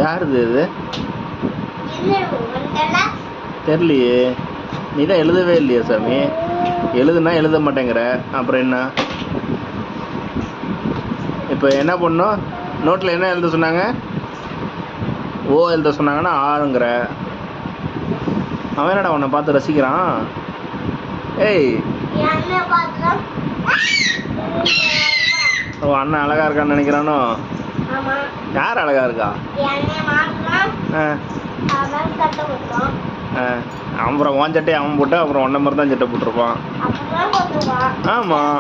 யாருது இது? தெரியலையே. நீ தான் எழுதவே இல்லையா சாமி? எழுதுனா எழுத மாட்டேங்கிற, அப்புறம் என்ன? இப்போ என்ன பண்ணும்? நோட்டில் என்ன எழுத சொன்னாங்க? ஓ எழுத சொன்னாங்கன்னா ஆளுங்கிற. அவன் என்னடா உன்னை பார்த்து ரசிக்கிறான்? ஏய், ஓ அண்ணன் அழகா இருக்கான்னு நினைக்கிறானோ? யார் அழகா இருக்கா? அப்புறம் உன் சட்டையை அவன் போட்டு அப்புறம் ஒன்றை மாதிரி தான் சட்டை போட்டிருப்பான். ஆமாம்,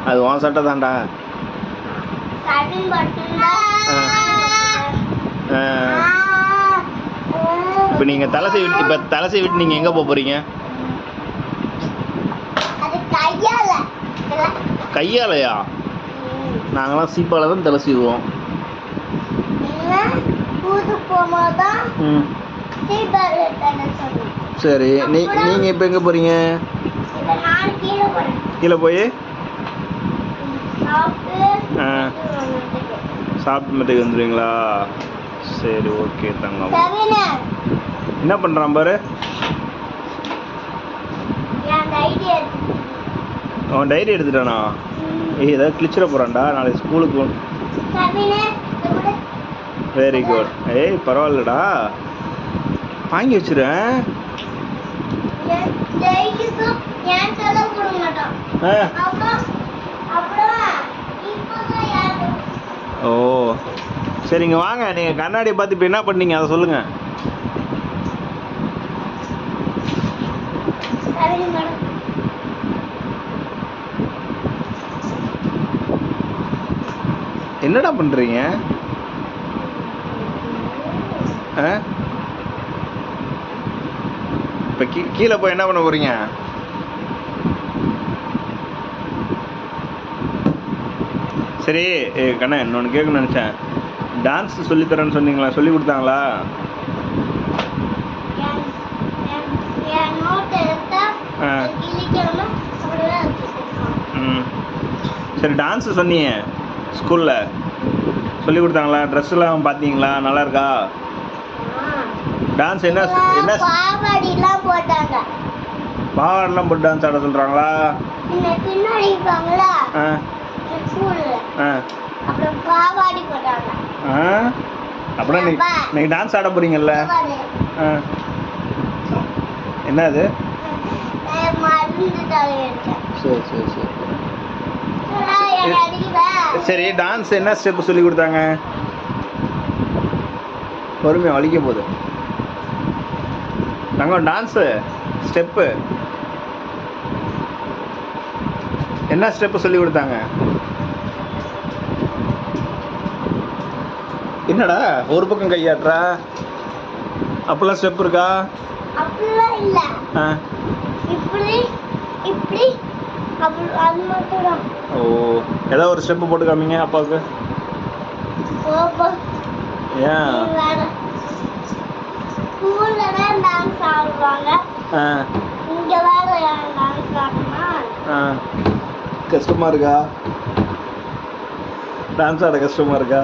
அது உன் சட்டை தான்டா. இப்போ நீங்கள் தலை சீவிட்டு நீங்கள் எங்கே போக போகிறீங்க? கையாலையா? நாங்களாம் சீப்பால தான் தலை சீவுவோம். சரி, நீங்கள் இப்போ எங்கே போகிறீங்க? கீழே போய் சாப்பிட்டு மத்துக்கு வந்துடுவீங்களா? சரி, ஓகே தங்கம். என்ன பண்ணுறான் பாரு. அவன் டைரி எடுத்துட்டானா? ஏய், ஏதாவது கிழிச்சிட போகிறான்டா நாளைக்கு ஸ்கூலுக்கு. Very good. ஏய், பரவாயில்லடா, வாங்கி வச்சிருவேன். ஓ சரிங்க, வாங்க. நீங்கள் கண்ணாடியை பார்த்து இப்போ என்ன பண்ணீங்க அதை சொல்லுங்க. என்னடா பண்றீங்க? இப்ப கீழே போய் என்ன பண்ண போறீங்க? சரி கண்ணா, இன்னொன்று கேட்கணும்னு நினைச்சேன். டான்ஸ் சொல்லித்தரேன்னு சொன்னீங்களா? சொல்லி கொடுத்தாங்களா? சரி, டான்ஸ் சொன்னீங்க ஸ்கூலில், சொல்லி கொடுத்தாங்களா? ட்ரெஸ்ஸெல்லாம் பார்த்தீங்களா? நல்லா இருக்கா டான்ஸ்? என்ன பாவாடெல்லாம் போட்டு டான்ஸ் ஆட சொல்கிறாங்களா? அப்புறம் இன்னைக்கு டான்ஸ் ஆட போறீங்கல்ல? என்ன அது? சரி சரி சரி சரி, டான்ஸ் என்ன ஸ்டெப் சொல்லி கொடுத்தாங்க? பொறுமையா வலிக்க போகுது தங்கம். டான்ஸு ஸ்டெப்பு என்ன ஸ்டெப்பு சொல்லி கொடுத்தாங்க? என்னடா ஒரு பக்கம் கையாட்டுறா? அப்பெல்லாம் ஸ்டெப் இருக்கா? ஓ, ஏதாவது ஒரு ஸ்டெப் போட்டு காமிங்க அப்பாவுக்கு. ஏன் கஷ்டமா இருக்கா? டான்ஸ் ஆட கஷ்டமா இருக்கா?